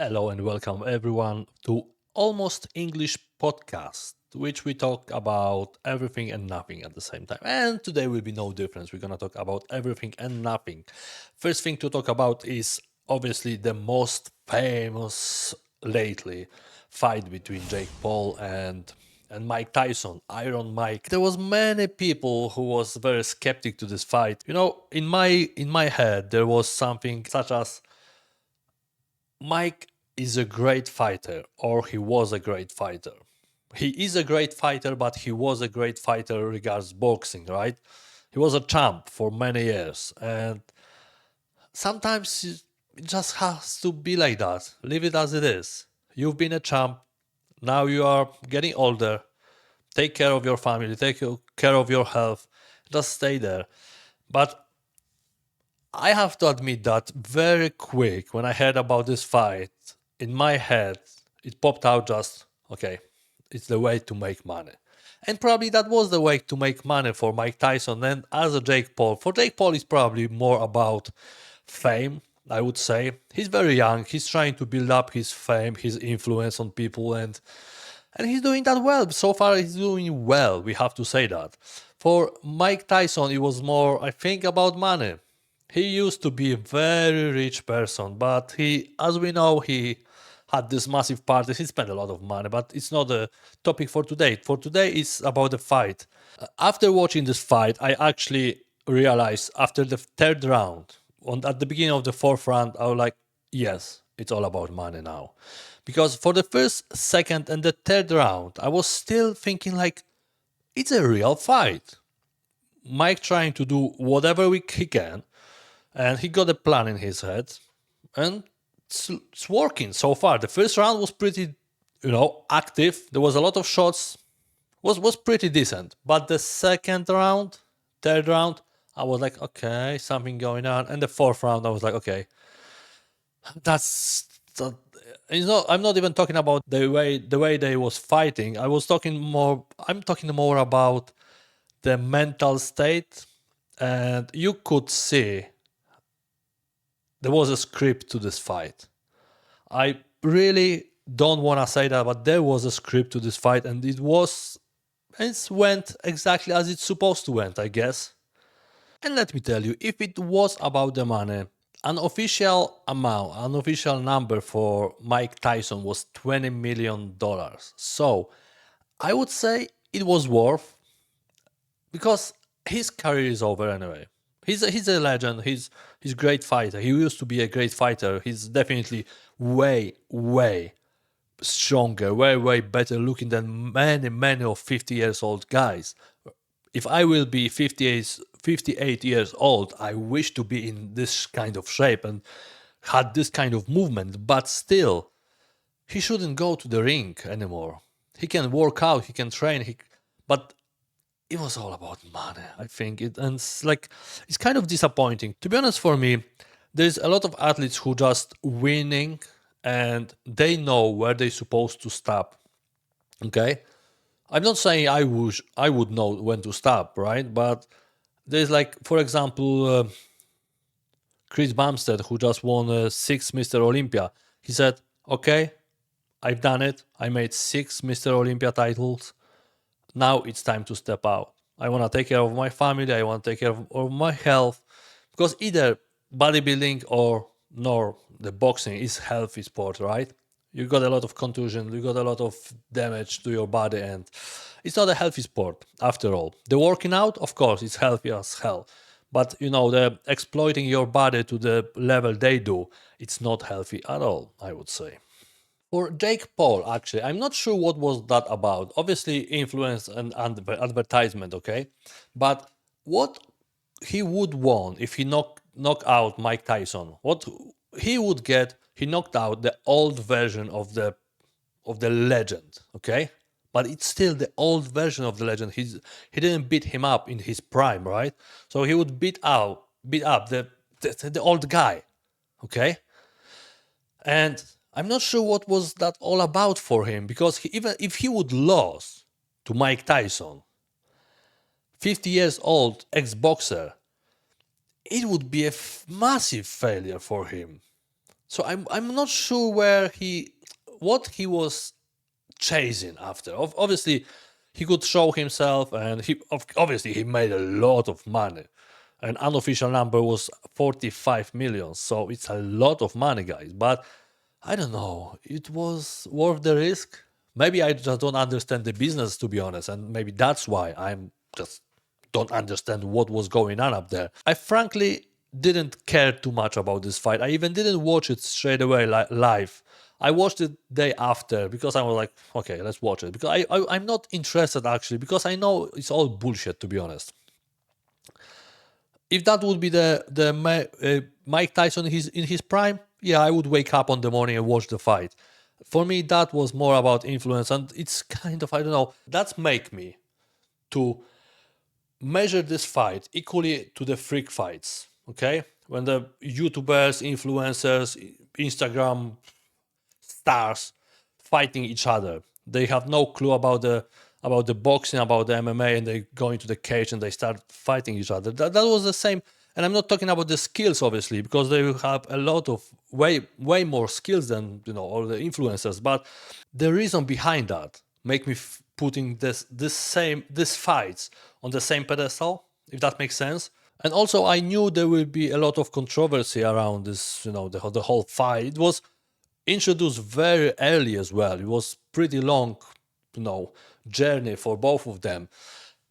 Hello and welcome everyone to Almost English Podcast, which we talk about everything and nothing at the same time. And today will be no difference. We're gonna talk about everything and nothing. First thing to talk about is obviously the most famous lately fight between Jake Paul and Mike Tyson, Iron Mike. There was many people who was very skeptic to this fight. In my head there was something such as Mike is a great fighter, or he was a great fighter. He is a great fighter, but he was a great fighter regards boxing, right? He was a champ for many years, and sometimes it just has to be like that. Leave it as it is. You've been a champ, now you are getting older. Take care of your family, take care of your health, just stay there. But I have to admit that very quick when I heard about this fight, in my head, it popped out just, okay, it's the way to make money. And probably that was the way to make money for Mike Tyson and as a Jake Paul. For Jake Paul, it's probably more about fame, I would say. He's very young, he's trying to build up his fame, his influence on people, and he's doing that well. So far, he's doing well, we have to say that. For Mike Tyson, it was more, I think, about money. He used to be a very rich person, but as we know, he had this massive parties. He spent a lot of money, but it's not a topic for today. For today, it's about the fight. After watching this fight, I actually realized after the third round, at the beginning of the fourth round, I was like, yes, it's all about money now. Because for the first, second, and the third round, I was still thinking like, it's a real fight. Mike trying to do whatever he can, and he got a plan in his head, and it's working so far. The first round was pretty, active. There was a lot of shots, was pretty decent. But the second round, third round, I was like, okay, something going on. And the fourth round, I was like, okay, that's that, I'm not even talking about the way they was fighting. I'm talking more about the mental state, and you could see there was a script to this fight. I really don't want to say that, but there was a script to this fight, and it went exactly as it's supposed to went, I guess. And let me tell you, if it was about the money, an official number for Mike Tyson was $20 million. So I would say it was worth, because his career is over anyway. He's a legend. He's a great fighter. He used to be a great fighter. He's definitely way stronger, way better looking than many of 50 years old guys. If I will be 58 years old, I wish to be in this kind of shape and had this kind of movement. But still, he shouldn't go to the ring anymore. He can work out, he can train. But it was all about money, I think. And it's kind of disappointing. To be honest, for me, there's a lot of athletes who just winning and they know where they're supposed to stop. Okay? I'm not saying I would know when to stop, right? But there's like, for example, Chris Bumstead, who just won six Mr. Olympia. He said, okay, I've done it. I made six Mr. Olympia titles. Now it's time to step out. I want to take care of my family. I want to take care of my health, because either bodybuilding or nor the boxing is healthy sport, right? You got a lot of contusion, you got a lot of damage to your body, and it's not a healthy sport after all. The working out, of course, is healthy as hell, but the exploiting your body to the level they do, it's not healthy at all, I would say. For Jake Paul, actually, I'm not sure what was that about. Obviously, influence and advertisement, okay? But what he would want if he knock out Mike Tyson, what he would get, he knocked out the old version of the legend, okay? But it's still the old version of the legend. He didn't beat him up in his prime, right? So he would beat up the old guy, okay? And I'm not sure what was that all about for him, because even if he would lose to Mike Tyson, 50 years old ex-boxer, it would be a massive failure for him. So I'm not sure where what he was chasing after. Obviously, he could show himself, and obviously he made a lot of money. An unofficial number was 45 million, so it's a lot of money, guys. But I don't know, it was worth the risk. Maybe I just don't understand the business, to be honest, and maybe that's why I'm just don't understand what was going on up there. I frankly didn't care too much about this fight. I even didn't watch it straight away live. I watched it day after because I was like, okay, let's watch it. Because I'm not interested actually because I know it's all bullshit, to be honest. If that would be Mike Tyson in his prime, yeah, I would wake up on the morning and watch the fight. For me, that was more about influence, and it's kind of, I don't know, that's make me to measure this fight equally to the freak fights. Okay, when the YouTubers, influencers, Instagram stars fighting each other, they have no clue about the boxing, about the MMA, and they go into the cage and they start fighting each other. That was the same. And I'm not talking about the skills, obviously, because they have a lot of way more skills than all the influencers. But the reason behind that make me putting this fights on the same pedestal, if that makes sense. And also, I knew there will be a lot of controversy around this, the whole fight. It was introduced very early as well. It was pretty long, you know, journey for both of them.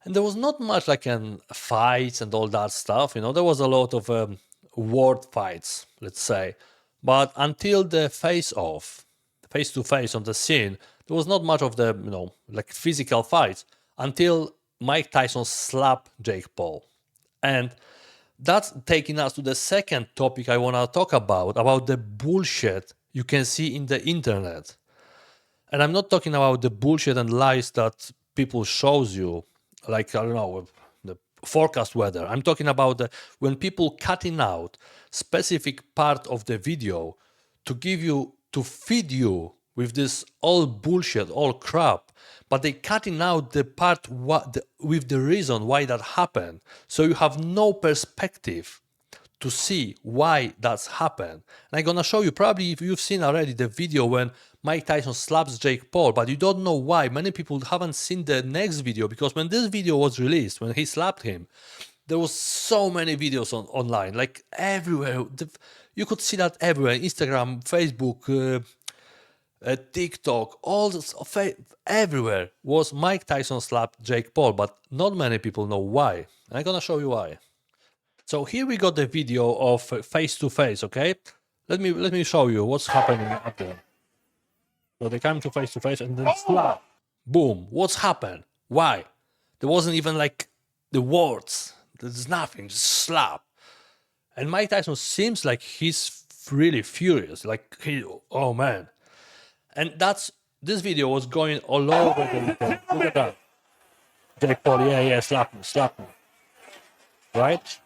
And there was not much like fights and all that stuff. There was a lot of word fights, let's say. But until the face to face on the scene, there was not much of the, like physical fights until Mike Tyson slapped Jake Paul. And that's taking us to the second topic I want to talk about the bullshit you can see in the internet. And I'm not talking about the bullshit and lies that people shows you, like, I don't know, the forecast weather. I'm talking about when people cutting out specific part of the video to feed you with this all bullshit, all crap, but they cutting out the part with the reason why that happened, so you have no perspective to see why that's happened. And I'm gonna show you, probably if you've seen already the video when Mike Tyson slaps Jake Paul, but you don't know why. Many people haven't seen the next video because when this video was released, when he slapped him, there was so many videos online, like everywhere. You could see that everywhere: Instagram, Facebook, TikTok, all this, everywhere was Mike Tyson slapped Jake Paul, but not many people know why. I'm gonna show you why. So here we got the video of face to face. Okay, let me show you what's happening up there. So they come to face and then slap. Boom. What's happened? Why? There wasn't even like the words. There's nothing. Just slap. And Mike Tyson seems like he's really furious. Like oh man. And this video was going all over the internet. Look at that. Jake Paul, yeah, slap me. Right?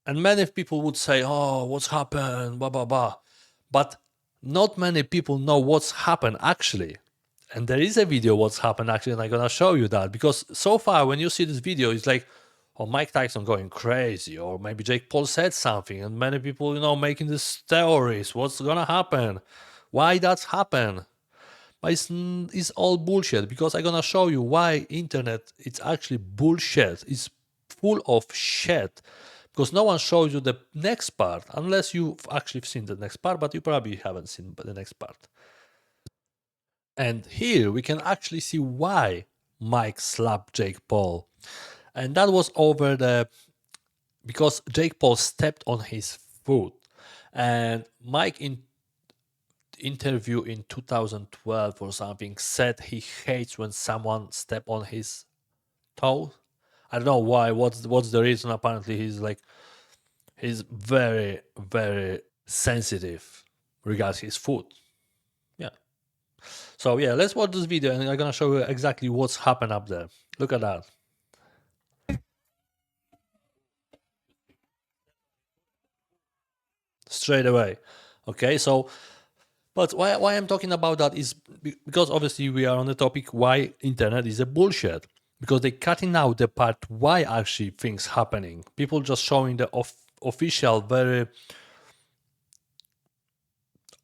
And many people would say, oh, what's happened, blah, blah, blah. But not many people know what's happened actually. And there is a video what's happened actually, and I'm gonna show you that. Because so far, when you see this video, it's like, oh, Mike Tyson going crazy, or maybe Jake Paul said something, and many people, making these theories. What's gonna happen? Why that's happened? But it's all bullshit, because I'm gonna show you why internet it's actually bullshit. It's full of shit. Because no one shows you the next part, unless you've actually seen the next part, but you probably haven't seen the next part. And here we can actually see why Mike slapped Jake Paul. And that was because Jake Paul stepped on his foot. And Mike in interview in 2012 or something said he hates when someone step on his toe. I don't know why. What's the reason? Apparently he's very, very sensitive regards his food. Yeah. So yeah, let's watch this video and I'm gonna show you exactly what's happened up there. Look at that. Straight away. Okay, so but why I'm talking about that is because obviously we are on the topic why internet is a bullshit. Because they're cutting out the part why actually things happening. People just showing the official, very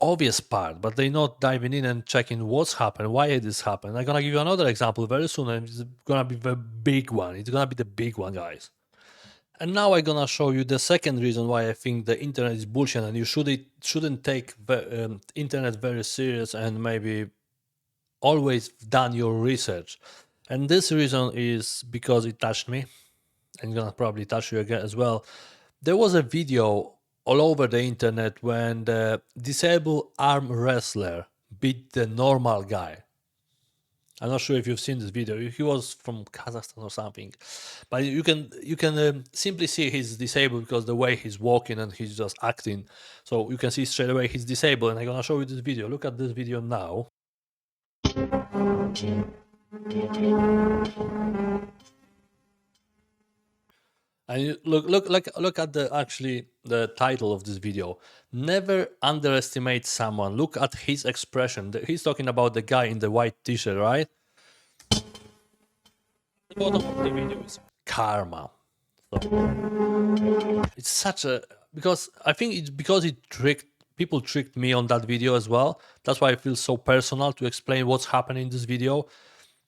obvious part, but they're not diving in and checking what's happened, why this happened. I'm gonna give you another example very soon, and it's gonna be the big one. It's gonna be the big one, guys. And now I'm gonna show you the second reason why I think the internet is bullshit, and you shouldn't take the internet very serious, and maybe always done your research. And this reason is because it touched me, and gonna probably touch you again as well. There was a video all over the internet when the disabled arm wrestler beat the normal guy. I'm not sure if you've seen this video. He was from Kazakhstan or something, but you can simply see he's disabled because the way he's walking and he's just acting. So you can see straight away he's disabled. And I'm gonna show you this video. Look at this video now. And look at the title of this video. Never underestimate someone. Look at his expression. He's talking about the guy in the white t-shirt, right? The bottom of the video is karma. So it's such a, because I think it's because people tricked me on that video as well. That's why I feel so personal to explain what's happening in this video,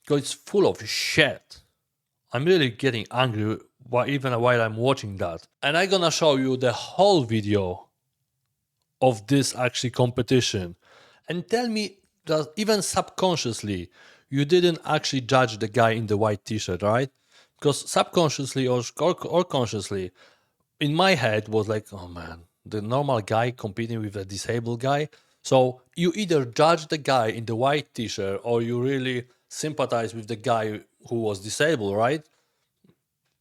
because it's full of shit. I'm really getting angry even while I'm watching that. And I'm gonna show you the whole video of this actually competition. And tell me that even subconsciously, you didn't actually judge the guy in the white t-shirt, right? Because subconsciously or consciously, in my head was like, oh man, the normal guy competing with the disabled guy. So you either judge the guy in the white t-shirt or you really sympathize with the guy who was disabled, right?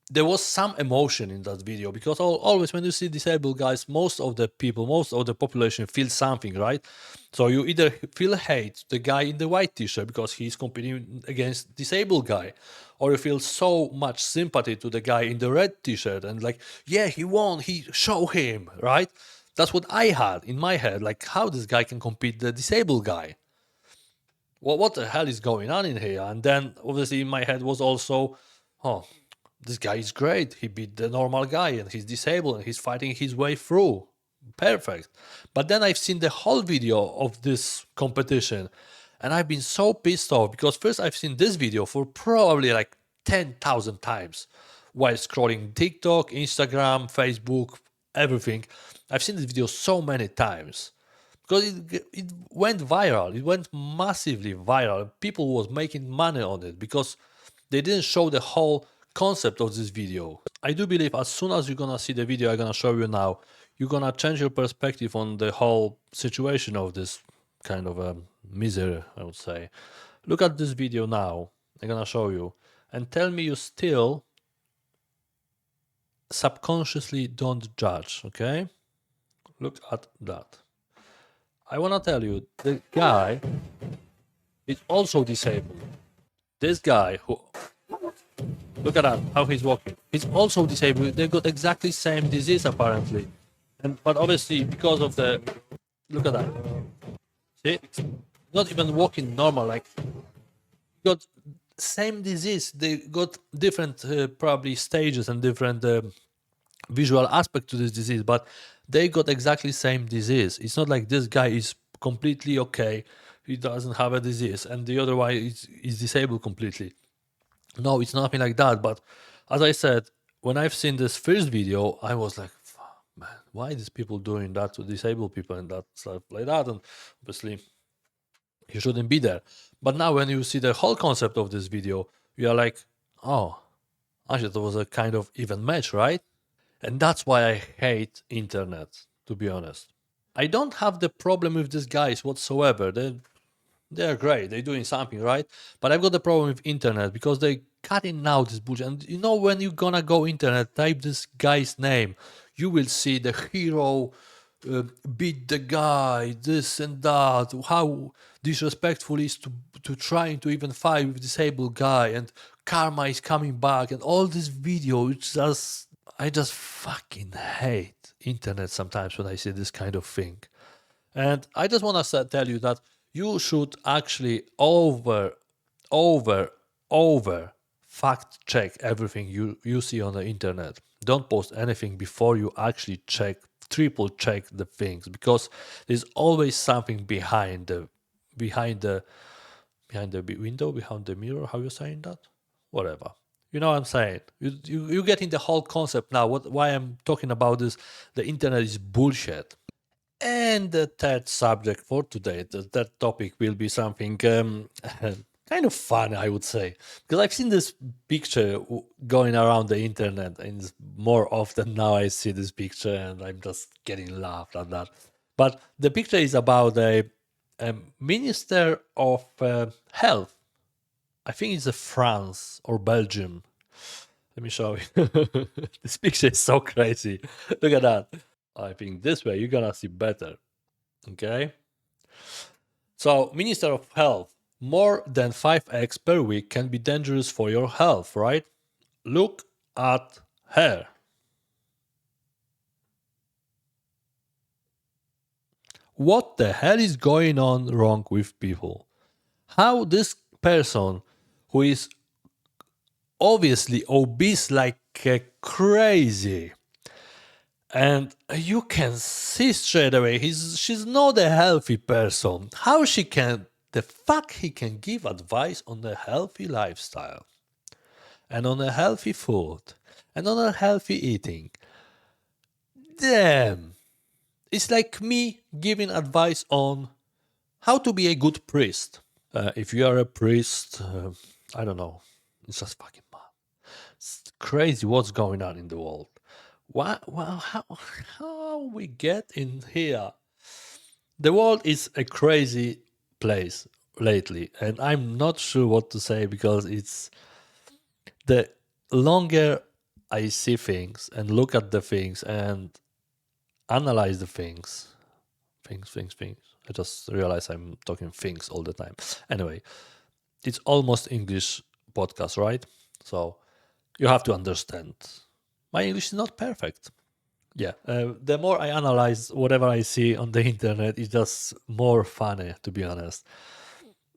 There was some emotion in that video, because always when you see disabled guys, most of the population feels something, right? So you either feel hate the guy in the white t-shirt because he's competing against disabled guy, or you feel so much sympathy to the guy in the red t-shirt and like, yeah, he won, he show him, right? That's what I had in my head, like how this guy can compete the disabled guy. Well, what the hell is going on in here? And then obviously in my head was also, oh, this guy is great. He beat the normal guy and he's disabled and he's fighting his way through. Perfect. But then I've seen the whole video of this competition and I've been so pissed off, because first I've seen this video for probably like 10,000 times while scrolling TikTok, Instagram, Facebook, everything. I've seen this video so many times because it went viral. It went massively viral. People was making money on it because they didn't show the whole concept of this video. I do believe as soon as you're gonna see the video I'm gonna show you now, you're gonna change your perspective on the whole situation of this kind of misery, I would say. Look at this video now. I'm gonna show you. And tell me you still subconsciously don't judge, okay? Look at that. I wanna tell you, the guy is also disabled. This guy who, look at that, how he's walking. He's also disabled. They've got exactly same disease apparently. But obviously because of the, look at that. See? Not even walking normal, like got same disease. They got different probably stages and different visual aspect to this disease, but they got exactly same disease. It's not like this guy is completely okay, he doesn't have a disease, and the other one is disabled completely. No, it's nothing like that. But as I said, when I've seen this first video, I was like, "Fuck, man, why are these people doing that to disabled people and that stuff like that?" And obviously, you shouldn't be there. But now, when you see the whole concept of this video, you are like, oh, actually, it was a kind of even match, right? And that's why I hate internet, to be honest. I don't have the problem with these guys whatsoever. They're great. They're doing something, right? But I've got the problem with internet because they cutting out this bullshit. And you know, when you're gonna go internet, type this guy's name, you will see the hero beat the guy, this and that. How disrespectful is to trying to even fight with disabled guy, and karma is coming back, and all this video. It's just, I just fucking hate internet sometimes when I see this kind of thing. And I just want to tell you that you should actually over, over fact check everything you see on the internet. Don't post anything before you actually check triple check the things, because there's always something behind the window, behind the mirror. How you saying that? Whatever. You know what I'm saying? You getting the whole concept now. Why I'm talking about this? The internet is bullshit. And the third subject for today, the third topic will be something kind of fun, I would say, because I've seen this picture going around the internet, and it's more often now I see this picture, and I'm just getting laughed at that. But the picture is about a minister of health. I think it's a France or Belgium. Let me show you. This picture is so crazy. Look at that. I think this way you're gonna see better. Okay. So, Minister of Health, more than 5 eggs per week can be dangerous for your health, right? Look at her. What the hell is going on wrong with people? How this person, who is obviously obese like crazy, and you can see straight away she's not a healthy person. How she can the fuck he can give advice on a healthy lifestyle and on a healthy food and on a healthy eating? Damn. It's like me giving advice on how to be a good priest. If you are a priest, I don't know. It's just fucking mad. It's crazy what's going on in the world. What? Well, how we get in here? The world is a crazy place lately, and I'm not sure what to say, because it's the longer I see things and look at the things and analyze the things. I just realize I'm talking things all the time. Anyway, it's almost English podcast, right? So you have to understand. My English is not perfect. Yeah, the more I analyze whatever I see on the internet, it's just more funny, to be honest.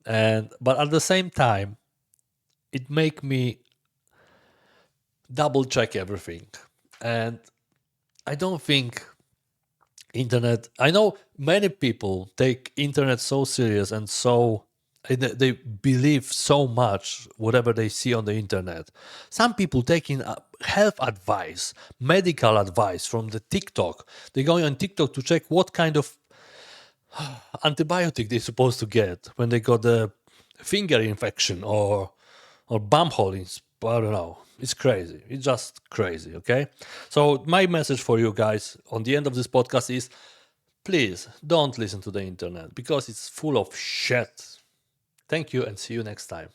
And but at the same time, it make me double check everything. And I don't think internet. I know many people take internet so serious and so and they believe so much whatever they see on the internet. Some people taking health advice, medical advice from the TikTok. They're going on TikTok to check what kind of antibiotic they're supposed to get when they got a finger infection or bum hole. I don't know. It's crazy. It's just crazy. Okay. So my message for you guys on the end of this podcast is: please don't listen to the internet, because it's full of shit. Thank you, and see you next time.